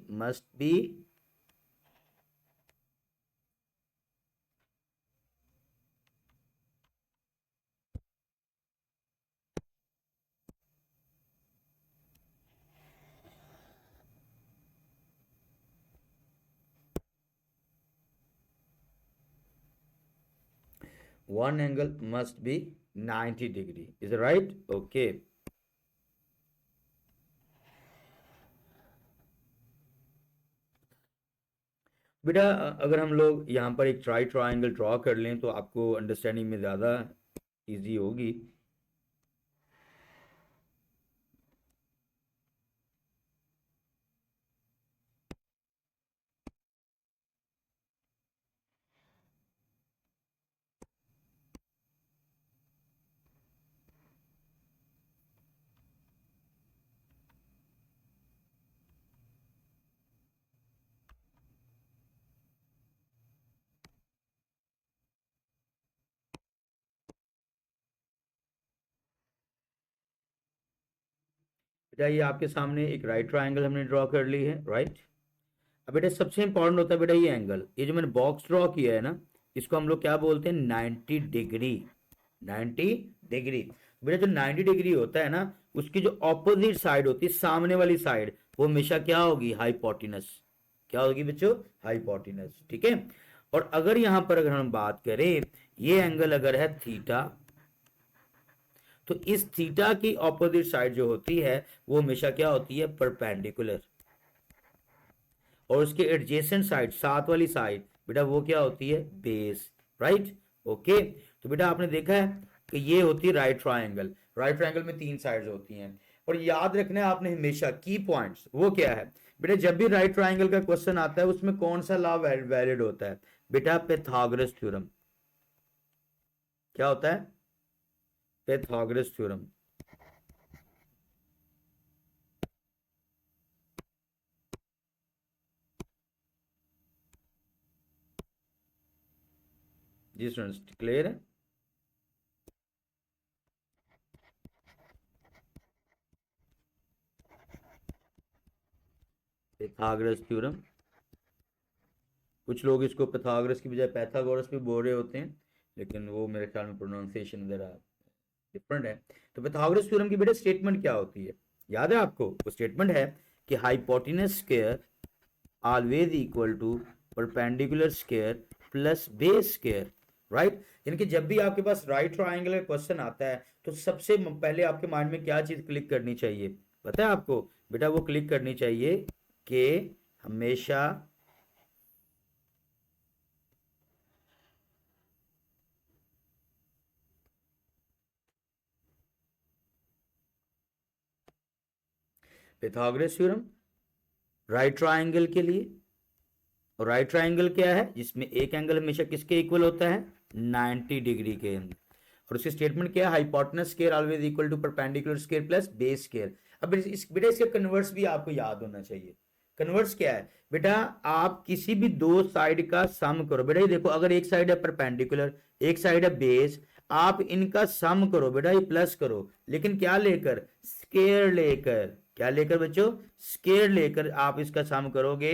90 degree, is it right, okay। बेटा अगर हम लोग यहाँ पर एक ट्राइंगल ड्रॉ कर लें तो आपको अंडरस्टैंडिंग में ज़्यादा इजी होगी। बेटा ये आपके सामने एक राइट ट्राइंगल हमने ड्रॉ कर ली है, राइट। अब बेटा सबसे इंपॉर्टेंट होता है बेटा ये एंगल, ये जो मैंने बॉक्स ड्रॉ किया है ना, इसको हम लोग क्या बोलते हैं, 90 डिग्री। 90 डिग्री। बेटा जो 90 डिग्री होता है ना, उसकी जो ऑपोजिट साइड होती है, सामने वाली साइड, वो हमेशा क्या होगी, हाइपोटेनस। क्या होगी बच्चों, हाइपोटेनस, ठीक है। और अगर यहां पर अगर हम बात करें, ये एंगल अगर है थीटा, तो इस थीटा की ऑपोजिट साइड जो होती है वो हमेशा क्या होती है, परपेंडिकुलर। और उसके एडजेसेंट साइड, साथ वाली साइड, बेटा वो क्या होती है, बेस, राइट। ओके, तो बेटा आपने देखा है कि ये होती है राइट ट्रायंगल। राइट ट्रायंगल में 3 साइड्स होती हैं। और याद रखना है आपने हमेशा की पॉइंट्स, वो क्या है बेटा, जब भी राइट ट्रायंगल का क्वेश्चन आता है उसमें कौन सा लॉ वैलिड होता है बेटा, पाइथागोरस थ्योरम। क्या होता है, पाइथागोरस थ्योरम। जी स्टूडेंट्स, क्लियर है। पाइथागोरस थ्योरम, कुछ लोग इसको पाइथागोरस की बजाय पैथागोरस भी बोल रहे होते हैं, लेकिन वो मेरे ख्याल में प्रोनाउंसिएशन जरा डिफरेंट है। तो पाइथागोरस थ्योरम की बेटा स्टेटमेंट क्या होती है, याद है आपको, वो स्टेटमेंट है कि hypotenuse square always equal to perpendicular square plus base square, right. यानी कि जब भी आपके पास राइट ट्रायंगल का क्वेश्चन आता है तो सबसे पहले आपके माइंड में क्या चीज क्लिक करनी चाहिए, पता है आपको बेटा, वो क्लिक करनी चाहिए कि हमेशा पाइथागोरस थ्योरम राइट ट्रायंगल के लिए। और राइट ट्रायंगल क्या है, जिसमें एक एंगल हमेशा किसके इक्वल होता है, 90 डिग्री के। और उसकी स्टेटमेंट क्या है, hypotenuse square always equal to perpendicular square plus base square. अब इस बेटा इसके कन्वर्स भी आपको याद होना चाहिए। कन्वर्स क्या है बेटा, आप किसी भी दो साइड का सम करो। बेटा ये देखो, अगर एक साइड है परपेंडिकुलर, एक साइड है बेस, आप इनका सम करो बेटा, ये प्लस करो, लेकिन क्या लेकर, स्क्वायर लेकर। क्या लेकर बच्चों, स्क्वायर लेकर आप इसका सम करोगे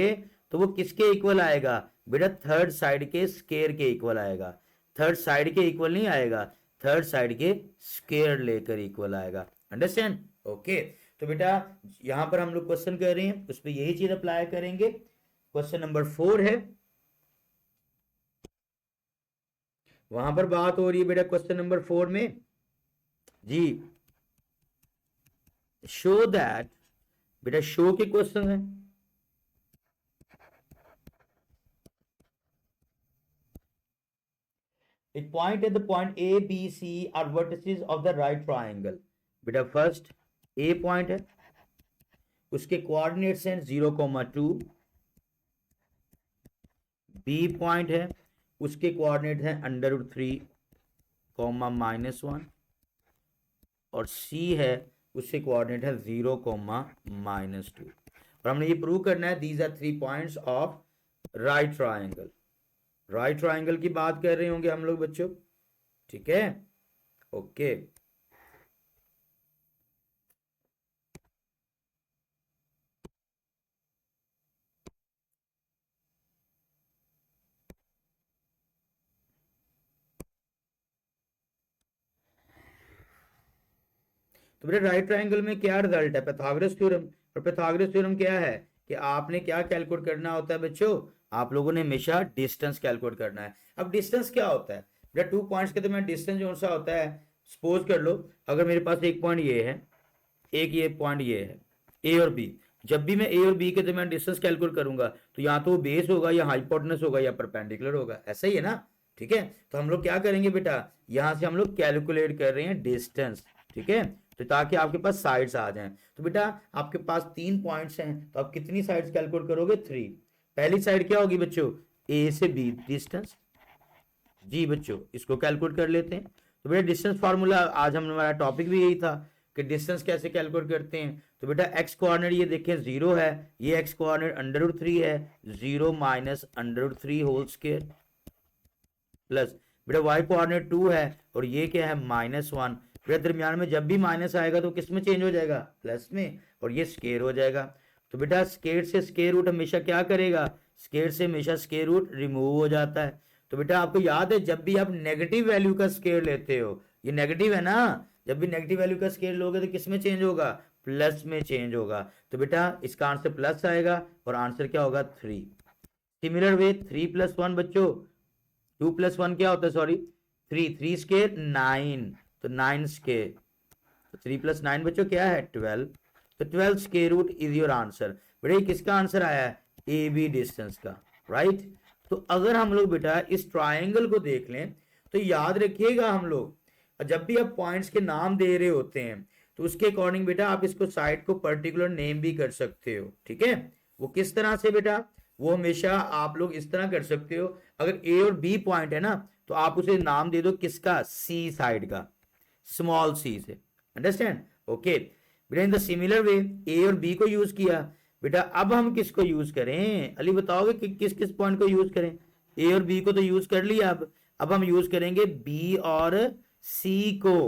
तो वो किसके इक्वल आएगा बेटा, थर्ड साइड के स्क्वायर के इक्वल आएगा। थर्ड साइड के इक्वल नहीं आएगा, थर्ड साइड के स्क्वायर लेकर इक्वल आएगा। Understand, okay. तो बेटा यहां पर हम लोग क्वेश्चन कर रहे हैं, उस पर यही चीज अप्लाई करेंगे। क्वेश्चन नंबर 4 है, वहां पर बात हो रही है बेटा क्वेश्चन नंबर 4 में जी, शो दैट, बेटा शो के क्वेश्चन है। एक पॉइंट है, the point A B C are vertices of the right triangle. बेटा फर्स्ट ए पॉइंट है, उसके कोऑर्डिनेट्स हैं 0,2। बी पॉइंट है, उसके कोऑर्डिनेट हैं √3, -1। और सी है, उसके कोऑर्डिनेट है 0,-2। और हमने ये प्रूव करना है, these are 3 points of right triangle. Right triangle की बात कर रहे होंगे हम लोग बच्चों, ठीक है, ओके। तो बेटा राइट ट्रायंगल में क्या रिजल्ट है, पाइथागोरस थ्योरम। और पाइथागोरस थ्योरम क्या है कि आपने क्या कैलकुलेट करना होता है बच्चों, आप लोगों ने हमेशा डिस्टेंस कैलकुलेट करना है। अब डिस्टेंस क्या होता है बेटा, 2 पॉइंट्स के दरमियान डिस्टेंस जो सा होता है, सपोज कर लो अगर मेरे पास एक पॉइंट ये है, एक ये पॉइंट ये है, ए और बी, जब भी मैं ए और बी के दरमियान डिस्टेंस कैलकुलेट करूंगा तो या तो वो बेस होगा या हाइपोटेनस होगा या परपेंडिकुलर होगा, ऐसा ही है ना। ठीक है, तो हम लोग क्या करेंगे बेटा, यहां से हम लोग कैलकुलेट कर रहे हैं डिस्टेंस। ठीक है, तो ताकि आपके पास साइड्स आ जाएं। तो बेटा आपके पास 3 पॉइंट्स हैं, तो आप कितनी साइड्स कैलकुलेट करोगे? 3। पहली साइड क्या होगी बच्चों? ए से बी डिस्टेंस। जी बच्चों, इसको कैलकुलेट कर लेते हैं। तो बेटा डिस्टेंस फार्मूला, आज हमारा टॉपिक भी यही था कि डिस्टेंस कैसे कैलकुलेट करते हैं। तो बेटा एक्स कोऑर्डिनेट ये देखें 0 है, ये एक्स कोऑर्डिनेट √3 है, 0 माइनस √3 होल स्क्वायर, प्लस बेटा वाई कोऑर्डिनेट 2 है और ये क्या है? -1। बेटा दरमियान में जब भी माइनस आएगा तो किस में चेंज हो जाएगा? प्लस में, और ये स्क्वायर हो जाएगा। तो बेटा स्क्वायर से स्क्वायर रूट हमेशा क्या करेगा? स्क्वायर से हमेशा स्क्वायर रूट रिमूव हो जाता है। तो बेटा आपको याद है जब भी आप नेगेटिव वैल्यू का स्क्वायर लेते हो, ये नेगेटिव है ना, जब भी नेगेटिव वैल्यू का स्क्वायर लोगे तो किस में चेंज होगा? प्लस में चेंज होगा। तो बेटा इसका आंसर प्लस आएगा और आंसर क्या होगा? 3। सिमिलर वे 3 + 1 बच्चों, 2 + 1 क्या होता है? सॉरी 3 स्क्वायर 9, तो 9 स्क्वायर, तो 3 + 9 बच्चों क्या है? 12। तो 12 square root is your answer. बेटा किसका आंसर आया है? ए बी डिस्टेंस का, राइट। तो अगर हम लोग बेटा इस ट्राइंगल को देख लें तो याद रखिएगा, हम लोग जब भी आप पॉइंट्स के नाम दे रहे होते हैं तो उसके अकॉर्डिंग बेटा आप इसको साइड को पर्टिकुलर नेम भी कर सकते हो। ठीक है, वो किस तरह से बेटा? वो हमेशा आप लोग इस तरह कर सकते हो, अगर ए और बी पॉइंट है ना तो आप उसे नाम दे दो किसका? सी साइड का, स्मॉल सी से। अंडरस्टैंड? ओके बेटा, इन द सिमिलर वे ए और बी को यूज किया। बेटा अब हम किसको यूज करें? अली बताओगे कि किस किस पॉइंट को यूज करें? ए और बी को तो यूज कर लिया, अब हम यूज करेंगे बी और सी को।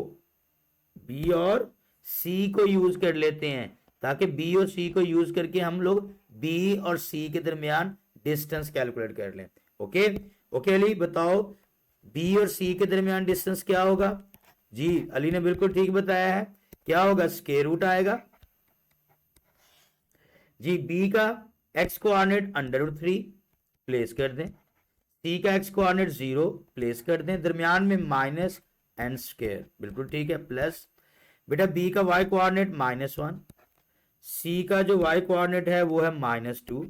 बी और सी को यूज कर लेते हैं ताकि बी और सी को यूज करके हम लोग बी और सी के दरमियान डिस्टेंस कैलकुलेट कर लें। ओके ओके अली बताओ, बी और सी के दरमियान डिस्टेंस क्या होगा? जी अली ने बिल्कुल ठीक बताया है, क्या होगा? स्क्वायर रूट आएगा। जी बी का एक्स कोऑर्डिनेट √3 प्लेस कर दें, सी का एक्स कोऑर्डिनेट 0 प्लेस कर दें, दरमियान में -n², बिल्कुल ठीक है, प्लस बेटा बी का वाई कोऑर्डिनेट -1, सी का जो वाई कोऑर्डिनेट है वो है -2।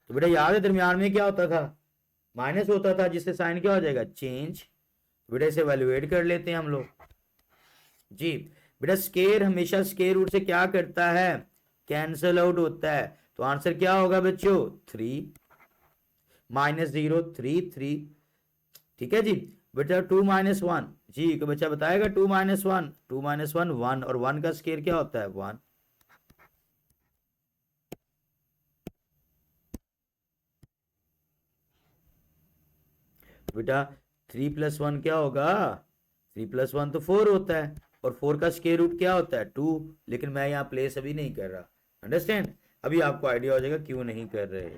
तो बेटा याद है दरमियान में क्या होता था? माइनस होता था, जिससे साइन क्या हो जाएगा? चेंज। बेटा इसे वैल्यूएट कर लेते हैं हम लोग। जी बेटा स्क्वायर हमेशा स्क्वायर रूट से क्या करता है? कैंसल आउट होता है। तो आंसर क्या होगा बच्चों? 3 -0 3। ठीक है जी बेटा 2 - 1, जी को बच्चा बताएगा 2 - 1, 2 - 1 1, और 1 का स्क्वायर क्या होता है? 1। बेटा 3 + 1 क्या होगा? 3 + 1 तो 4 होता है, और 4 का स्क्वायर रूट क्या होता है? 2। लेकिन मैं यहाँ प्लेस अभी नहीं कर रहा। अंडरस्टैंड? अभी आपको आइडिया हो जाएगा क्यों नहीं कर रहे।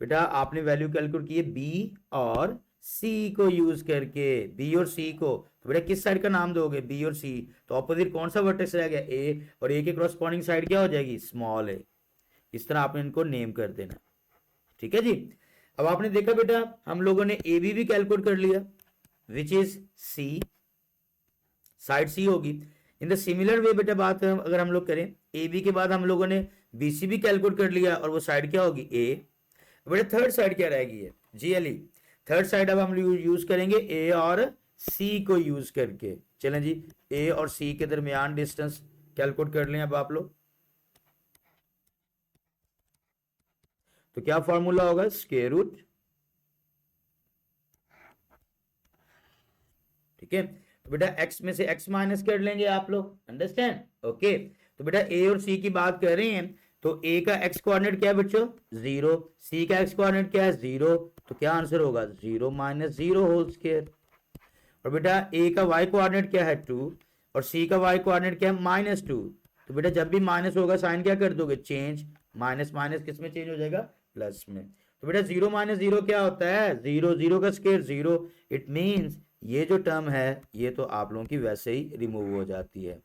बेटा आपने वैल्यू कैलकुलेट की है बी और सी को यूज करके, बी और सी को। तो बेटा किस साइड का नाम दोगे? बी और सी। तो ऑपोजिट कौन सा वर्टेक्स रह गया? ए, और ए के क्रॉसपोंडिंग साइड क्या हो जाएगी? स्मॉल ए। इस तरह आपने इनको नेम कर देना। ठीक है जी, अब आपने देखा बेटा हम लोगों ने ए बी भी कैलकुलेट कर लिया, विच इज सी, साइड सी होगी। इन द सिमिलर वे बेटा बात अगर हम लोग करें, ए बी के बाद हम लोगों ने बी सी भी कैलकुलेट कर लिया, और वो साइड क्या होगी? ए। बेटा थर्ड साइड क्या रहेगी? है जी अली, थर्ड साइड अब हम यूज करेंगे ए और सी को यूज करके। चलें जी, ए और सी के दरमियान डिस्टेंस कैलकुलेट कर लें अब आप लोग। तो क्या फॉर्मूला होगा? Square root. ठीक है, तो बेटा x में से x माइनस कर लेंगे आप लोग। अंडरस्टैंड? ओके, तो बेटा a और c की बात कर रहे हैं, तो a का x कोऑर्डिनेट क्या है बच्चों? 0, c का x कोऑर्डिनेट क्या है? 0। तो क्या आंसर होगा? 0 - 0 होल स्क्वायर। और बेटा a का y कोऑर्डिनेट क्या है? 2, और c का y कोऑर्डिनेट क्या है? -2। तो बेटा जब भी माइनस होगा साइन क्या कर दोगे? चेंज। माइनस माइनस किस में चेंज हो जाएगा? प्लस में। तो बेटा 0 - 0 क्या होता है? 0, 0 का स्क्वायर 0। इट मीन्स ये जो टर्म है ये तो आप लोगों की वैसे ही रिमूव हो जाती है,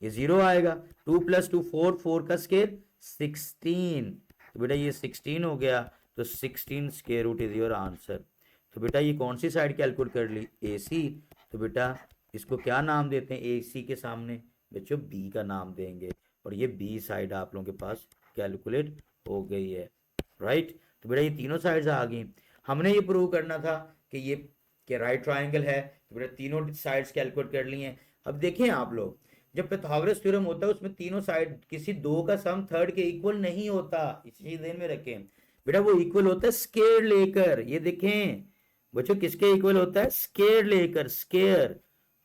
ये 0 आएगा। 2 + 2 4, 4 का स्क्वायर 16। तो बेटा ये 16 हो गया, तो 16 square root is your answer. तो बेटा ये कौन सी साइड कैलकुलेट कर ली? ए सी। तो बेटा इसको क्या नाम देते हैं? ए सी के सामने बच्चों बी का नाम देंगे। और ये बी साइड आप लोगों के पास कैलकुलेट हो गई है, राइट। तो बेटा ये तीनों साइड्स आ गई। हमने ये प्रूव करना था कि ये कि राइट ट्राइंगल है, तो बेटा तीनों साइड्स कैलकुलेट कर ली हैं। अब देखें आप लोग, जब पाइथागोरस थ्योरम होता है उसमें तीनों साइड किसी दो का सम थर्ड के इक्वल नहीं होता, इस चीज ध्यान में रखें बेटा। वो इक्वल होता है स्केयर लेकर, ये देखें बच्चों किसके इक्वल होता है, स्केयर लेकर, स्केयर,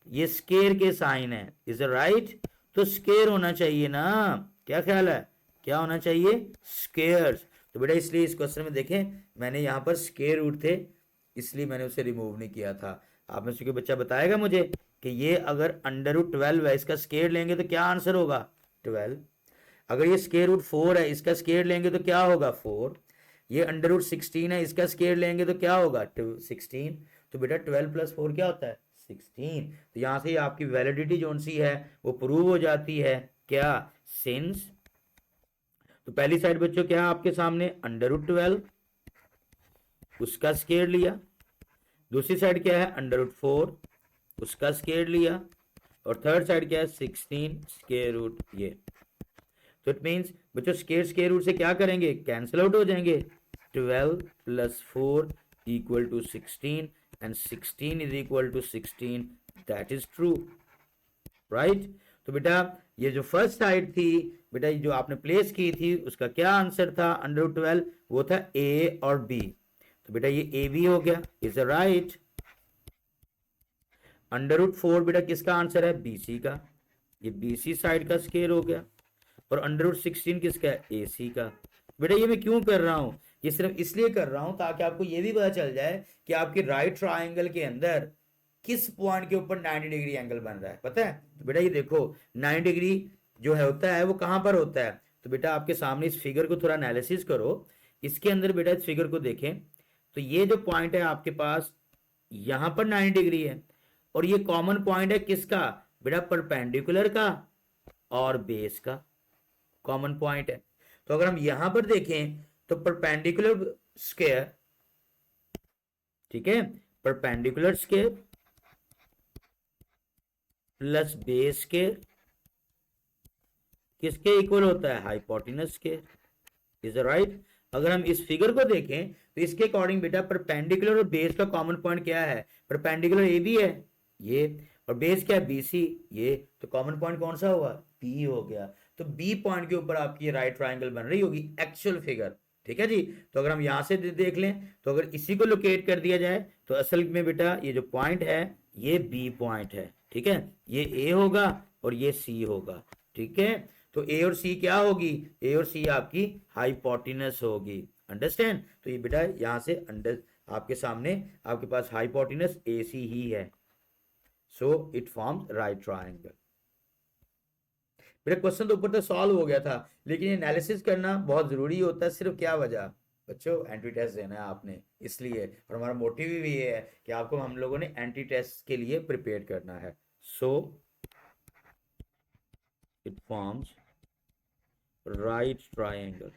ये स्केयर के साइन है, इज राइट। तो स्केयर होना चाहिए ना, क्या ख्याल है, क्या होना चाहिए, स्केयर्स। तो बेटा इसलिए इस क्वेश्चन में देखें मैंने यहाँ पर स्केयर रूट थे इसलिए मैंने उसे रिमूव नहीं किया था। आप में से कोई बच्चा बताएगा मुझे कि ये अगर अंडर रूट 12 है इसका स्केयर लेंगे तो क्या आंसर होगा, 12। अगर ये स्केयर रूट 4 है इसका स्केयर लेंगे तो क्या होगा, 4। ये अंडर रूट 16 है इसका स्केयर लेंगे तो क्या होगा, 16। तो बेटा 12 प्लस 4 क्या होता है, 16। तो यहां से आपकी वैलिडिटी जो सी है वो प्रूव हो जाती है, क्या, सिंस। तो पहली साइड बच्चों क्या है आपके सामने, अंडर रूट 12 उसका स्केयर लिया, दूसरी साइड क्या है अंडर रूट 4 उसका स्केयर लिया, और थर्ड साइड क्या है 16 स्केयर रूट ये। तो इट मीन्स बच्चों स्केयर स्केयर रूट से क्या करेंगे, कैंसिल आउट हो जाएंगे। 12 plus 4 equal to 16 and 16 is equal to 16, that is true, right. तो बेटा ये जो फर्स्ट साइड थी बेटा जो आपने प्लेस की थी उसका क्या आंसर था अंडर रूट 12, वो था ए और बी। तो बेटा ये ए बी हो गया, इज राइट। अंडर रूट 4 बेटा किसका आंसर है, बीसी का, ये बीसी साइड का स्केयर हो गया। और अंडर रूट 16 किसका है, एसी का। बेटा ये मैं क्यों कर रहा हूं, ये सिर्फ इसलिए कर रहा हूं ताकि आपको ये भी पता चल जाए कि आपकी राइट ट्राइंगल के अंदर किस पॉइंट के ऊपर 90 डिग्री एंगल बन रहा है, पता है। तो बेटा ये देखो 90 डिग्री जो है होता है वो कहां पर होता है। तो बेटा आपके सामने इस फिगर को थोड़ा एनालिसिस करो, इसके अंदर बेटा इस फिगर को देखें तो ये जो पॉइंट है आपके पास यहां पर 90 डिग्री है, और ये कॉमन पॉइंट है किसका, बेटा परपेंडिकुलर का और बेस का कॉमन पॉइंट है। तो अगर हम यहां पर देखें तो परपेंडिकुलर स्क्वायर, ठीक है, perpendicular square plus base square किसके इक्वल होता है, हाइपोटेनस स्क्वायर, इज राइट। अगर हम इस फिगर को देखें तो इसके अकॉर्डिंग बेटा परपेंडिकुलर और बेस का कॉमन पॉइंट क्या है, परपेंडिकुलर ए बी है ये, और बेस क्या है बीसी ये, तो कॉमन पॉइंट कौन सा हुआ, बी हो गया। तो बी पॉइंट के ऊपर आपकी राइट ट्राइंगल बन रही होगी एक्चुअल फिगर, ठीक है जी। तो अगर हम यहां से देख लें तो अगर इसी को लोकेट कर दिया जाए तो असल में बेटा ये जो पॉइंट है ये बी पॉइंट है, ठीक है, ये ए होगा और ये सी होगा, ठीक है। तो ए और सी क्या होगी, ए और सी आपकी हाइपोटेनस होगी, अंडरस्टैंड। तो ये बेटा यहां से अंडर आपके सामने आपके पास हाइपोटेनस ए सी ही है, so it forms right triangle. मेरा क्वेश्चन तो ऊपर तक सॉल्व हो गया था लेकिन ये एनालिसिस करना बहुत जरूरी होता है, सिर्फ क्या वजह बच्चों, एंटी टेस्ट देना है आपने इसलिए, और हमारा मोटिव भी ये है कि आपको हम लोगों ने एंटी टेस्ट के लिए प्रिपेयर करना है। So it forms right triangle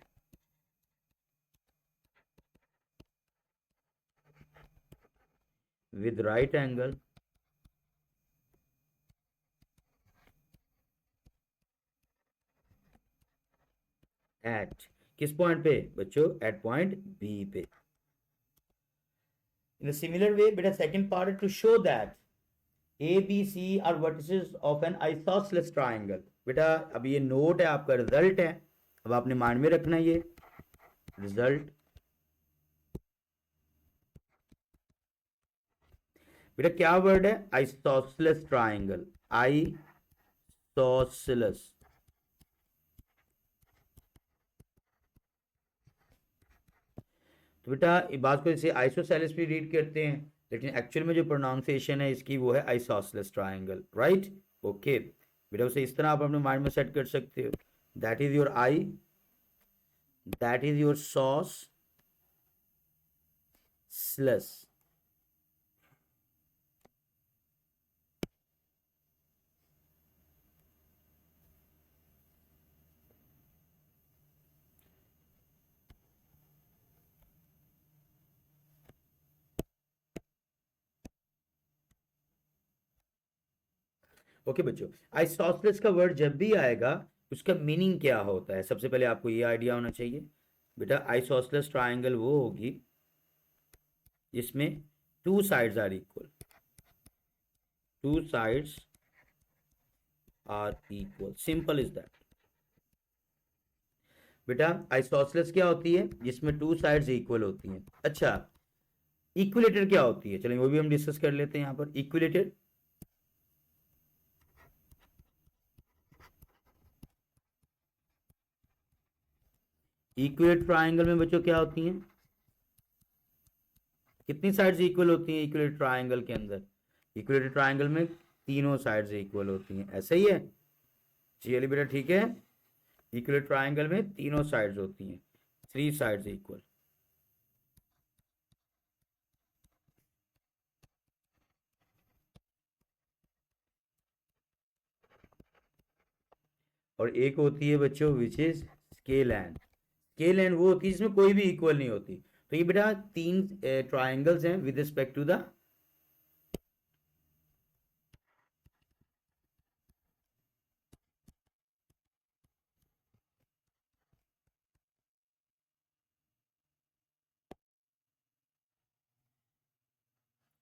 with right angle at किस पॉइंट पे बच्चों, एट पॉइंट बी पे। in a similar way बेटा second part to show that A B C are vertices of an isosceles triangle। बेटा अब ये note है आपका, रिजल्ट है, अब आपने माइंड में रखना है ये रिजल्ट। बेटा क्या वर्ड है, आइसोसेलेस ट्राइंगल, आइसोसेलेस। तो बेटा इस बात को इसे आइसोसेलेस भी रीड करते हैं लेकिन एक्चुअल में जो प्रोनाउंसिएशन है इसकी वो है आइसोसेलेस ट्राइंगल, राइट। ओके बेटा उसे इस तरह आप अपने माइंड में सेट कर सकते हो, that is your I, that is your sauce slash. Okay बच्चों, आइसोसेलेस का वर्ड जब भी आएगा उसका मीनिंग क्या होता है, सबसे पहले आपको ये आइडिया होना चाहिए। बेटा आइसोसेलेस ट्राइंगल वो होगी जिसमें two sides are equal, two sides are equal, simple is that. बेटा आइसोसेलेस क्या होती है, जिसमें टू साइड्स इक्वल होती हैं। अच्छा, इक्विलेटर क्या होती है, चलिए वो भी हम डिस्कस कर लेते हैं यहाँ पर। इक्विलेटर, इक्विलेटर ट्राइंगल में बच्चों क्या होती हैं, कितनी साइड्स इक्वल होती हैं इक्विलेटर ट्राइंगल के अंदर? इक्विलेटर ट्राइंगल में तीनों साइड्स इक्वल होती हैं, ऐसा ही है? चलिए बेटा ठीक है, इक्विलेटर ट्राइंगल में तीनों साइड्स होती हैं, थ्री साइड्स इक्वल। और एक होती है बच्चों which is scale and. Scale and वो होती है जिसमें कोई भी इक्वल नहीं होती। तो ये बेटा तीन ट्राइंगल्स हैं विद रिस्पेक्ट टू द,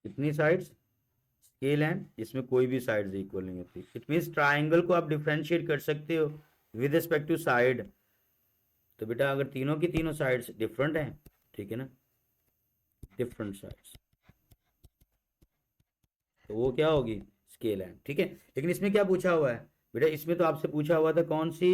कितनी साइड्स, स्केल एंड जिसमें कोई भी साइड्स इक्वल नहीं होती। इट मीन्स ट्राइंगल को आप डिफ्रेंशिएट कर सकते हो विद रिस्पेक्ट टू साइड। तो बेटा अगर तीनों की तीनों साइड्स डिफरेंट हैं, ठीक है ना, डिफरेंट साइड्स, तो वो क्या होगी, स्केल एंड, ठीक है। लेकिन इसमें क्या पूछा हुआ है बेटा, इसमें तो आपसे पूछा हुआ था कौन सी,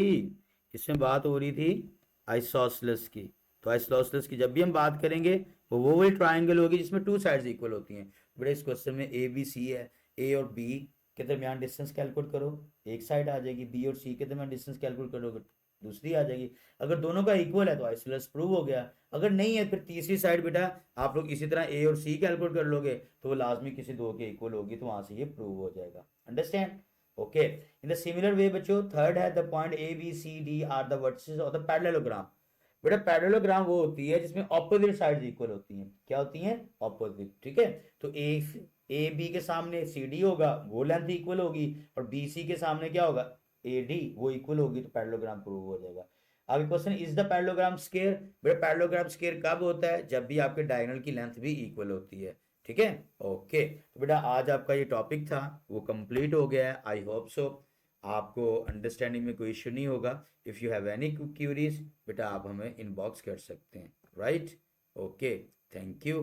इसमें बात हो रही थी आइसोसेलेस की। तो आइसोसेलेस की जब भी हम बात करेंगे वो वही ट्राइंगल होगी जिसमें टू साइड्स इक्वल होती हैं। बेटा इस क्वेश्चन में ए बी सी है, ए और बी के दरमियान डिस्टेंस कैलकुलेट करो, एक साइड आ जाएगी, बी और सी के दरमियान डिस्टेंस कैलकुलेट करोगे, दूसरी आ जाएगी। अगर दोनों का इक्वल है तो आइसोसेलेस प्रूव हो गया, अगर नहीं है फिर तीसरी साइड बेटा आप लोग इसी तरह ए और सी कैलकुलेट कर लोगे तो वो लाजमी किसी दो के इक्वल होगी, तो वहां से ये प्रूव हो जाएगा। Understand? Okay. In the similar way बच्चों थर्ड है the point A B C D are the vertices of the parallelogram. बेटा पैरेललोग्राम वो होती है जिसमें ऑपोजिट साइड्स इक्वल होती हैं। क्या होती हैं? ऑपोजिट, ठीक है। तो ए बी के सामने सी डी होगा, वो लेंथ इक्वल होगी, और बी सी के सामने क्या होगा, ए डी, वो इक्वल होगी, तो पैरेललोग्राम प्रूव हो जाएगा। अब question, is the parallelogram square? बेटा पैरेललोग्राम स्क्वायर कब होता है, जब भी आपके डायगोनल की लेंथ भी इक्वल होती है, ठीक है। ओके, तो बेटा आज आपका ये टॉपिक था वो कंप्लीट हो गया है। आई होप सो आपको अंडरस्टैंडिंग में कोई इश्यू नहीं होगा। If you have any curies बेटा आप हमें इनबॉक्स कर सकते हैं, राइट। Okay, thank you.